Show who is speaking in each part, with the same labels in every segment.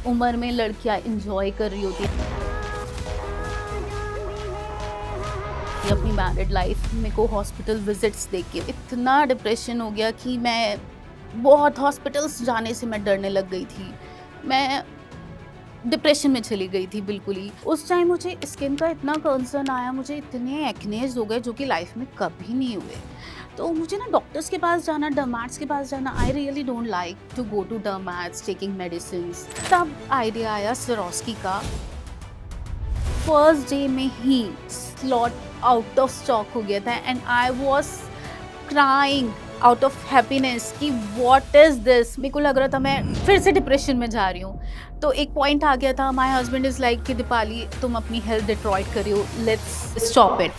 Speaker 1: उम्र में लड़कियां एंजॉय कर रही होती थी अपनी मैरिड लाइफ। मेरे को हॉस्पिटल विजिट्स देख के इतना डिप्रेशन हो गया कि मैं बहुत हॉस्पिटल्स जाने से मैं डरने लग गई थी। मैं डिप्रेशन में चली गई थी बिल्कुल ही। उस टाइम मुझे स्किन का इतना कंसर्न आया, मुझे इतने एक्नेज हो गए जो कि लाइफ में कभी नहीं हुए। तो मुझे ना डॉक्टर्स के पास जाना, डर्मैट्स के पास जाना, I really don't like to go to dermats taking medicine. तब आइडिया आया सिरोस्की का। फर्स्ट डे में ही स्लॉट आउट ऑफ स्टॉक हो गया था and I was crying out of happiness कि व्हाट इज दिस। मेरे को लग रहा था मैं फिर से डिप्रेशन में जा रही हूँ। तो एक पॉइंट आ गया था, माय हस्बैंड इज लाइक कि दीपाली तुम अपनी हेल्थ डिट्रॉइट कर रही हो, लेट्स स्टॉप इट।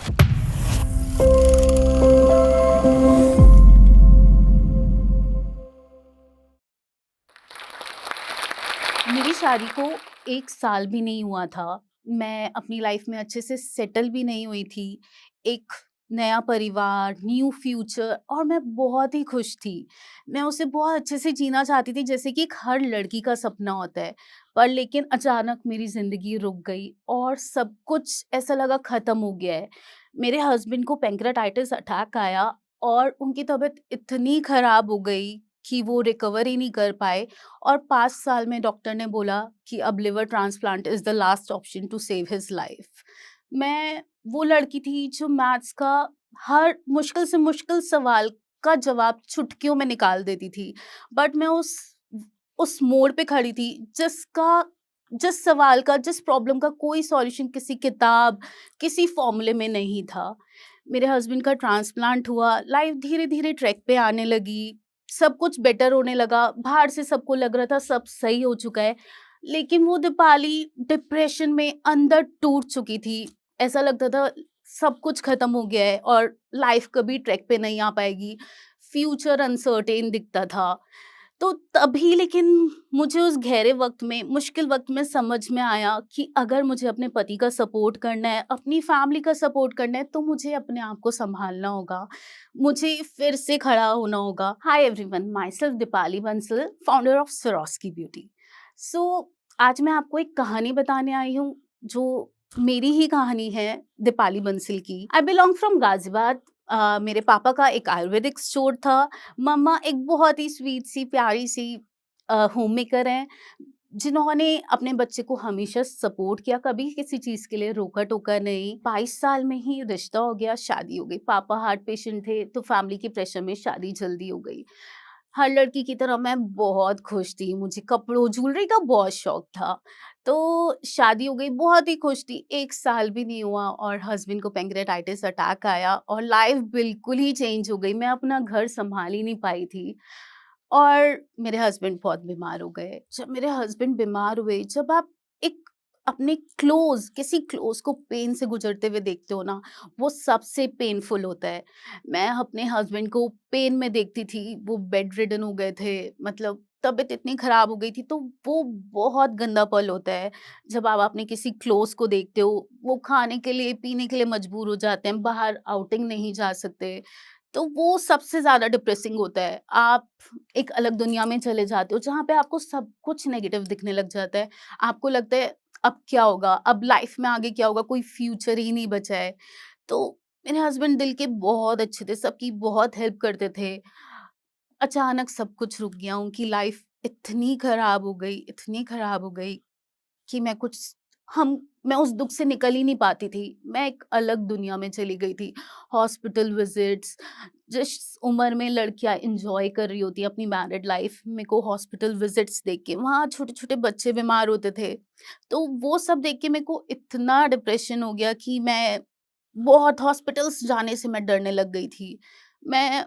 Speaker 1: मेरी शादी को 1 साल भी नहीं हुआ था। मैं अपनी लाइफ में अच्छे से सेटल भी नहीं हुई थी। एक नया परिवार, न्यू फ्यूचर, और मैं बहुत ही खुश थी। मैं उसे बहुत अच्छे से जीना चाहती थी जैसे कि एक हर लड़की का सपना होता है। पर लेकिन अचानक मेरी ज़िंदगी रुक गई और सब कुछ ऐसा लगा ख़त्म हो गया है। मेरे हस्बैंड को पैंक्रेटाइटिस अटैक आया और उनकी तबीयत इतनी ख़राब हो गई कि वो रिकवर ही नहीं कर पाए। और 5 साल में डॉक्टर ने बोला कि अब liver transplant is the last option to save his life. मैं वो लड़की थी जो मैथ्स का हर मुश्किल से मुश्किल सवाल का जवाब चुटकियों में निकाल देती थी। बट मैं उस मोड़ पे खड़ी थी जिस सवाल का, जिस प्रॉब्लम का कोई सॉल्यूशन किसी किताब, किसी फॉर्मूले में नहीं था। मेरे हस्बैंड का ट्रांसप्लांट हुआ, लाइफ धीरे-धीरे ट्रैक पे आने लगी। सब कुछ बेटर होने लगा, बाहर से सबको लग रहा था सब सही हो चुका है, लेकिन वो दीपाली डिप्रेशन में अंदर टूट चुकी थी। ऐसा लगता था सब कुछ खत्म हो गया है और लाइफ कभी ट्रैक पे नहीं आ पाएगी, फ्यूचर अनसर्टेन दिखता था। तो तभी लेकिन मुझे उस गहरे वक़्त में, मुश्किल वक़्त में समझ में आया कि अगर मुझे अपने पति का सपोर्ट करना है, अपनी फैमिली का सपोर्ट करना है, तो मुझे अपने आप को सँभालना होगा। मुझे फिर से खड़ा होना होगा। Hi everyone, myself Deepali Bansal, founder of Swaroski beauty. So आज मैं आपको एक कहानी बताने आई हूँ, जो मेरी ही कहानी है, दीपाली बंसल की। I belong from Ghaziabad. मेरे पापा का एक आयुर्वेदिक स्टोर था। मम्मा एक बहुत ही स्वीट सी, प्यारी सी होममेकर हैं, जिन्होंने अपने बच्चे को हमेशा सपोर्ट किया, कभी किसी चीज़ के लिए रोका-टोका नहीं। 22 साल में ही रिश्ता हो गया, शादी हो गई। पापा हार्ट पेशेंट थे, तो फैमिली के प्रेशर में शादी जल्दी हो गई। हर लड़की की तरह मैं बहुत खुश थी, मुझे कपड़ों, ज्वेलरी का बहुत शौक था। तो शादी हो गई, बहुत ही खुश थी। 1 साल भी नहीं हुआ और हस्बैंड को पैंक्रेटाइटिस अटैक आया और लाइफ बिल्कुल ही चेंज हो गई। मैं अपना घर सँभाल ही नहीं पाई थी और मेरे हस्बैंड बहुत बीमार हो गए। जब मेरे हस्बैंड बीमार हुए, जब आप एक अपने किसी क्लोज़ को पेन से गुज़रते हुए देखते हो ना, वो सबसे पेनफुल होता है। मैं अपने हस्बैंड को पेन में देखती थी, वो बेड रिडन हो गए थे, मतलब तबीयत इतनी खराब हो गई थी। तो वो बहुत गंदा पल होता है, जब आप अपने किसी क्लोज़ को देखते हो, वो खाने के लिए, पीने के लिए मजबूर हो जाते हैं, बाहर आउटिंग नहीं जा सकते। तो वो सबसे ज़्यादा डिप्रेसिंग होता है। आप एक अलग दुनिया में चले जाते हो, जहाँ पे आपको सब कुछ नेगेटिव दिखने लग जाता है। आपको लगता है अब क्या होगा? अब लाइफ़ में आगे क्या होगा? कोई फ्यूचर ही नहीं बचा है। तो मेरे हस्बैंड दिल के बहुत अच्छे थे, सबकी बहुत हेल्प करते थे। अचानक सब कुछ रुक गया, उनकी लाइफ इतनी खराब हो गई, इतनी खराब हो गई कि हम मैं उस दुःख से निकल ही नहीं पाती थी। मैं एक अलग दुनिया में चली गई थी। हॉस्पिटल विज़िट्स, जिस उम्र में लड़कियाँ एन्जॉय कर रही होती हैं अपनी मैरिड लाइफ़, मेरे को हॉस्पिटल विज़िट्स देख के, वहाँ छोटे-छोटे बच्चे बीमार होते थे। तो वो सब देख के मेरे को इतना डिप्रेशन हो गया कि मैं बहुत हॉस्पिटल्स जाने से मैं डरने लग गई थी। मैं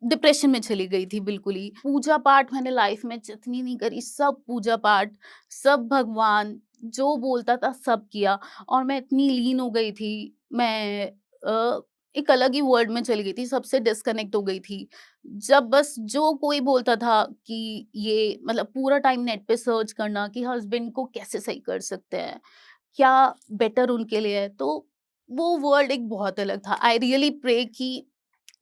Speaker 1: डिप्रेशन में चली गई थी बिल्कुल ही। पूजा-पाठ मैंने लाइफ में जितनी नहीं करी, सब पूजा-पाठ, सब भगवान जो बोलता था सब किया और मैं इतनी लीन हो गई थी, मैं एक अलग ही वर्ल्ड में चली गई थी, सबसे डिस्कनेक्ट हो गई थी। जब बस जो कोई बोलता था कि ये मतलब पूरा टाइम नेट पे सर्च करना कि हस्बैंड को कैसे सही कर सकते हैं, क्या बेटर उनके लिए है, तो वो वर्ल्ड एक बहुत अलग था। आई रियली प्रे कि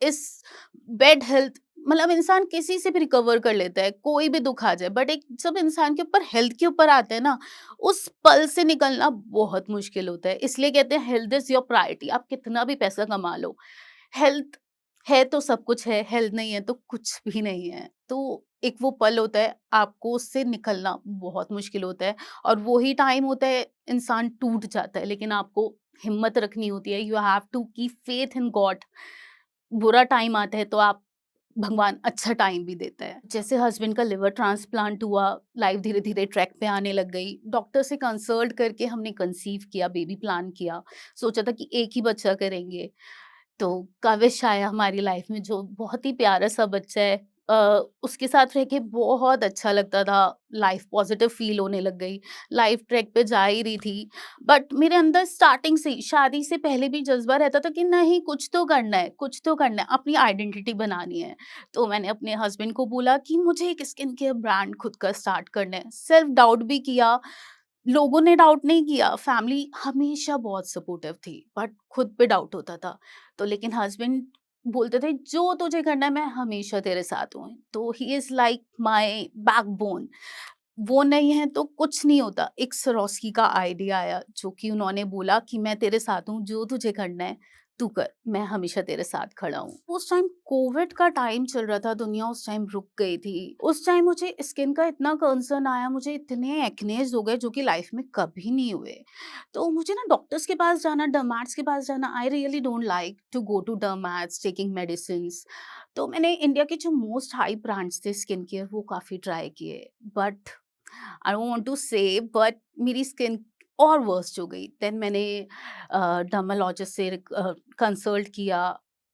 Speaker 1: इस बेड हेल्थ मतलब इंसान किसी से भी रिकवर कर लेता है, कोई भी दुःख आ जाए, बट एक जब इंसान के ऊपर हेल्थ के ऊपर आता है ना, उस पल से निकलना बहुत मुश्किल होता है। इसलिए कहते हैं हेल्थ इज़ योर प्रायोरिटी। आप कितना भी पैसा कमा लो, हेल्थ है तो सब कुछ है, हेल्थ नहीं है तो कुछ भी नहीं है। तो एक वो पल होता है, आपको उससे निकलना बहुत मुश्किल होता है, और वो ही टाइम होता है इंसान टूट जाता है, लेकिन आपको हिम्मत रखनी होती है। You have to keep faith in God. बुरा टाइम आता है तो आप भगवान अच्छा टाइम भी देता है। जैसे हस्बैंड का लिवर ट्रांसप्लांट हुआ, लाइफ धीरे-धीरे ट्रैक पे आने लग गई। डॉक्टर से कंसल्ट करके हमने कंसीव किया, बेबी प्लान किया। सोचा था कि एक ही बच्चा करेंगे। तो काविश आया हमारी लाइफ में, जो बहुत ही प्यारा सा बच्चा है। उसके साथ रह के बहुत अच्छा लगता था, लाइफ पॉजिटिव फील होने लग गई, लाइफ ट्रैक पे जा ही रही थी। बट मेरे अंदर स्टार्टिंग से ही, शादी से पहले भी जज्बा रहता था कि नहीं, कुछ तो करना है, कुछ तो करना है, अपनी आइडेंटिटी बनानी है। तो मैंने अपने हस्बैंड को बोला कि मुझे एक स्किन केयर ब्रांड खुद का स्टार्ट करना है। सेल्फ डाउट भी किया, लोगों ने डाउट नहीं किया, फैमिली हमेशा बहुत सपोर्टिव थी, बट खुद पे डाउट होता था। तो लेकिन हस्बैंड बोलते थे जो तुझे करना है मैं हमेशा तेरे साथ हूँ। तो he is like my backbone. वो नहीं है तो कुछ नहीं होता। एक स्वरोस्की का आइडिया आया, जो कि उन्होंने बोला कि मैं तेरे साथ हूँ, जो तुझे करना है तू कर, मैं हमेशा तेरे साथ खड़ा हूँ। उस टाइम कोविड का टाइम चल रहा था, दुनिया उस टाइम रुक गई थी। उस टाइम मुझे स्किन का इतना कंसर्न आया, मुझे इतने एक्नेस हो गए जो कि लाइफ में कभी नहीं हुए। तो मुझे ना डॉक्टर्स के पास जाना, डर्मैट्स के पास जाना, I really don't like to go to dermats taking medicines. तो मैंने इंडिया के जो मोस्ट हाई ब्रांड्स थे स्किन केयर, वो काफ़ी ट्राई किए, but I don't want to say, but मेरी स्किन और वर्स्ट हो गई। देन मैंने डर्मालॉजिस्ट से कंसल्ट किया।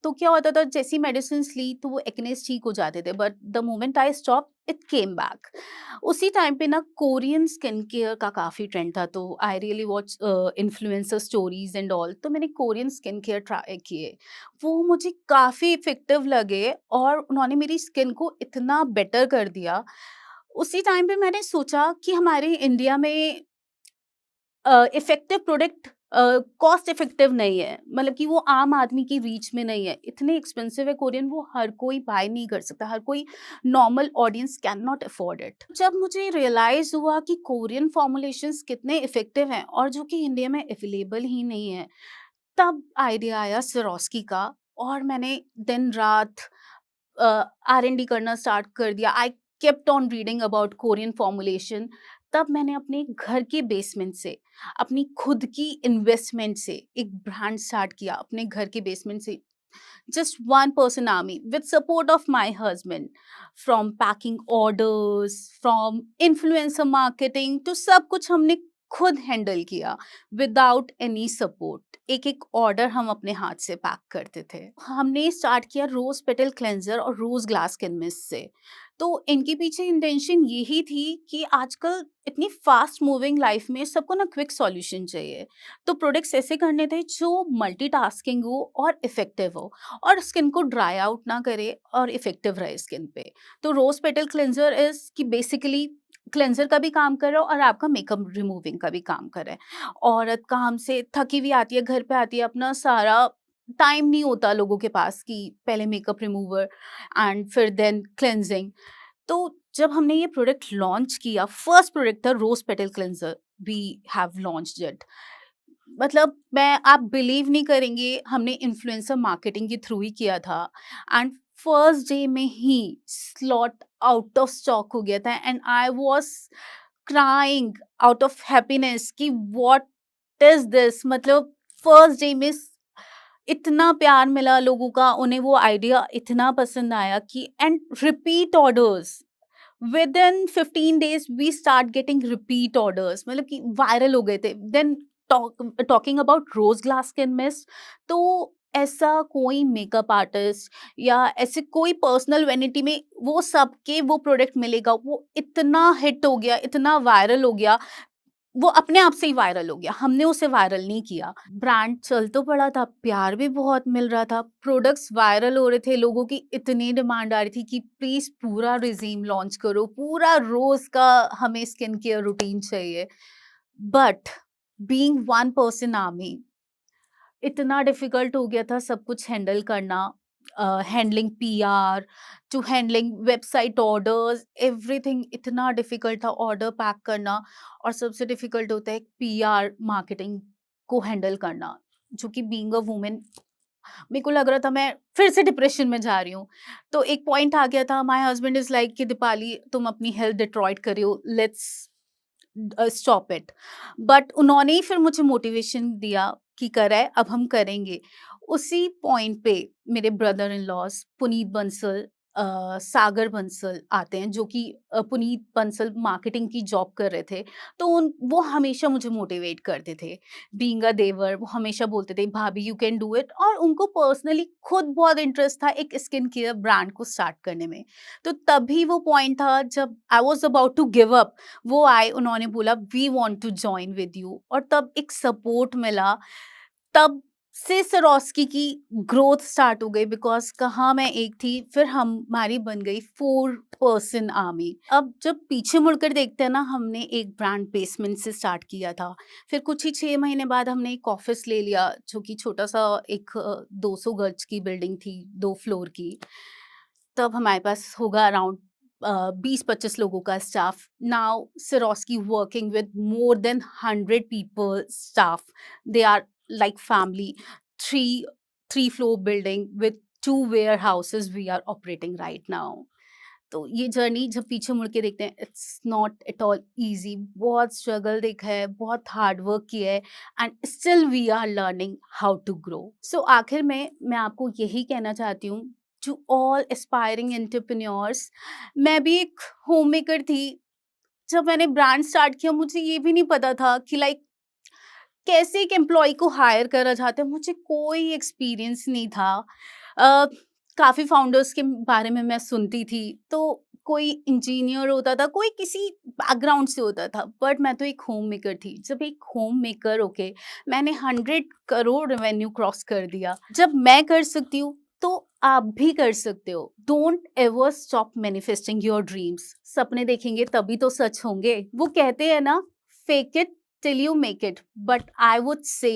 Speaker 1: तो क्या होता था, जैसी मेडिसिन ली तो वो एक्नेस ठीक हो जाते थे, but the moment I stop it came back. उसी टाइम पे ना कोरियन स्किन केयर का काफ़ी ट्रेंड था, तो I really watch influencer stories and all. तो मैंने कोरियन स्किन केयर ट्राई किए, वो मुझे काफ़ी इफेक्टिव लगे और उन्होंने मेरी स्किन को इतना बेटर कर दिया। उसी टाइम पे मैंने सोचा कि हमारे इंडिया में इफ़ेक्टिव प्रोडक्ट कॉस्ट इफ़ेक्टिव नहीं है, मतलब कि वो आम आदमी की रीच में नहीं है। इतने एक्सपेंसिव है कोरियन, वो हर कोई बाय नहीं कर सकता, हर कोई normal audience can not afford it. जब मुझे रियलाइज़ हुआ कि कोरियन फॉर्मुलेशंस कितने इफ़ेक्टिव हैं और जो कि इंडिया में अवेलेबल ही नहीं है, तब आइडिया आया सिरोस्की का। और मैंने दिन-रात आर-एन-डी करना स्टार्ट कर दिया। I kept on reading about Korean formulation. तब मैंने अपने घर के बेसमेंट से, अपनी खुद की इन्वेस्टमेंट से एक ब्रांड स्टार्ट किया, अपने घर के बेसमेंट से। Just one person army with support of my husband, from packing orders, from influencer marketing to सब कुछ हमने खुद हैंडल किया विदाउट एनी सपोर्ट। एक एक ऑर्डर हम अपने हाथ से पैक करते थे। हमने स्टार्ट किया रोज पेटल क्लेंजर और रोज ग्लास स्किन मिस्ट से। तो इनके पीछे इंटेंशन यही थी कि आजकल इतनी फास्ट मूविंग लाइफ में सबको ना क्विक सॉल्यूशन चाहिए। तो प्रोडक्ट्स ऐसे करने थे जो मल्टीटास्किंग हो और इफेक्टिव हो, और स्किन को ड्राई आउट ना करे और इफेक्टिव रहे स्किन पे। तो रोज पेटल क्लेंजर इज कि बेसिकली क्लेंजर का भी काम कर रहा है और आपका मेकअप रिमूविंग का भी काम कर रहा है। औरत काम से थकी हुई आती है, घर पे आती है, अपना सारा टाइम नहीं होता लोगों के पास कि पहले मेकअप रिमूवर एंड फिर देन क्लेंजिंग। तो जब हमने ये प्रोडक्ट लॉन्च किया, फर्स्ट प्रोडक्ट था rose petal cleanser, we have launched it. मतलब मैं, आप बिलीव नहीं करेंगे, हमने इन्फ्लुएंसर मार्केटिंग के थ्रू ही किया था, एंड फर्स्ट डे में ही स्लॉट आउट ऑफ स्टॉक हो गया था, and I was crying out of happiness कि व्हाट इज दिस। मतलब फर्स्ट डे में इतना प्यार मिला लोगों का, उन्हें वो आइडिया इतना पसंद आया कि, and repeat orders within 15 days we start getting repeat orders, मतलब कि वायरल हो गए थे। Then talking about rose glass skin mist, तो ऐसा कोई मेकअप आर्टिस्ट या ऐसे कोई पर्सनल वैनिटी में वो सबके वो प्रोडक्ट मिलेगा, वो इतना हिट हो गया, इतना वायरल हो गया, वो अपने आप से ही वायरल हो गया, हमने उसे वायरल नहीं किया। ब्रांड चल तो पड़ा था, प्यार भी बहुत मिल रहा था, प्रोडक्ट्स वायरल हो रहे थे, लोगों की इतनी डिमांड आ रही थी कि प्लीज़ पूरा रिज़ीम लॉन्च करो, पूरा रोज़ का हमें स्किन केयर रूटीन चाहिए। But being one person army, इतना डिफ़िकल्ट हो गया था सब कुछ हैंडल करना। Handling PR to handling website orders, everything इतना डिफिकल्ट था ऑर्डर पैक करना। और सबसे डिफिकल्ट होता है पीआर मार्केटिंग को हैंडल करना, जो कि बीइंग अ वुमेन मेरे को लग रहा था मैं फिर से डिप्रेशन में जा रही हूँ। तो एक पॉइंट आ गया था, माय हस्बैंड इज लाइक कि दीपाली तुम अपनी हेल्थ डिट्रॉइट कर रही हो, लेट्स स्टॉप इट। बट उन्होंने ही फिर मुझे मोटिवेशन दिया कि करा है, अब हम करेंगे। उसी पॉइंट पे मेरे brother in laws Puneet Bansal, Sagar Bansal आते हैं, जो कि पुनीत बंसल मार्केटिंग की जॉब कर रहे थे। तो वो हमेशा मुझे मोटिवेट करते थे, बीइंग अ देवर। वो हमेशा बोलते थे भाभी यू कैन डू इट, और उनको पर्सनली खुद बहुत इंटरेस्ट था एक स्किन केयर ब्रांड को स्टार्ट करने में। तो तभी वो पॉइंट था जब I was about to give up, वो आए, उन्होंने बोला we want to join with you, और तब एक सपोर्ट मिला। तब से सरोस्की की ग्रोथ स्टार्ट हो गई, बिकॉज कहाँ मैं एक थी, फिर हमारी बन गई 4 पर्सन आर्मी। अब जब पीछे मुड़कर देखते हैं ना, हमने एक ब्रांड बेसमेंट से स्टार्ट किया था, फिर कुछ ही 6 महीने बाद हमने एक ऑफिस ले लिया, जो कि छोटा सा एक 200 गज की बिल्डिंग थी, 2 फ्लोर की। तब हमारे पास होगा अराउंड 20-25 लोगों का स्टाफ। नाउ सिरोस्की working with more than 100 people staff, they are like family. Three floor building with 2 warehouses we are operating right now. तो ये जर्नी जब पीछे मुड़ के देखते हैं, it's not at all easy. बहुत स्ट्रगल देखा है, बहुत हार्ड वर्क किया है, and still we are learning how to grow. So आखिर में मैं आपको यही कहना चाहती हूँ, टू ऑल एस्पायरिंग एंटरप्रेन्योर्स, मैं भी एक होम मेकर थी। जब मैंने ब्रांड स्टार्ट किया, मुझे ये भी नहीं पता था कि लाइक कैसे एक एम्प्लॉय को हायर करा जाता है, मुझे कोई एक्सपीरियंस नहीं था। काफ़ी फाउंडर्स के बारे में मैं सुनती थी, तो कोई इंजीनियर होता था, कोई किसी बैकग्राउंड से होता था, बट मैं तो एक होम मेकर थी। जब एक होम मेकर होके मैंने 100 करोड़ रेवेन्यू क्रॉस कर दिया। जब मैं कर सकती हूँ, तो आप भी कर सकते हो। Don't ever stop manifesting your dreams. सपने देखेंगे तभी तो सच होंगे। वो कहते हैं ना, fake it till you make it, but I would say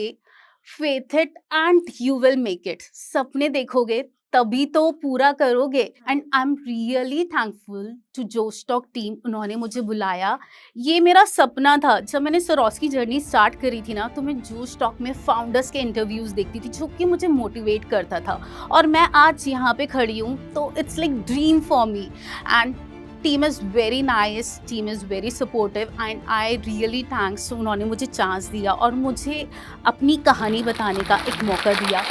Speaker 1: faith it and you will make it. सपने देखोगे तभी तो पूरा करोगे। And I am really thankful to Josh स्टॉक टीम, उन्होंने मुझे बुलाया। ये मेरा सपना था। जब मैंने सरोस्की जर्नी स्टार्ट करी थी ना, तो मैं जो स्टॉक में फाउंडर्स के इंटरव्यूज देखती थी, जो कि मुझे मोटिवेट करता था, और मैं आज यहाँ पे खड़ी हूँ, तो it's like dream for me. And team is very nice, team is very supportive, and I really thanks, उन्होंने मुझे चांस दिया और मुझे अपनी कहानी बताने का एक मौका दिया।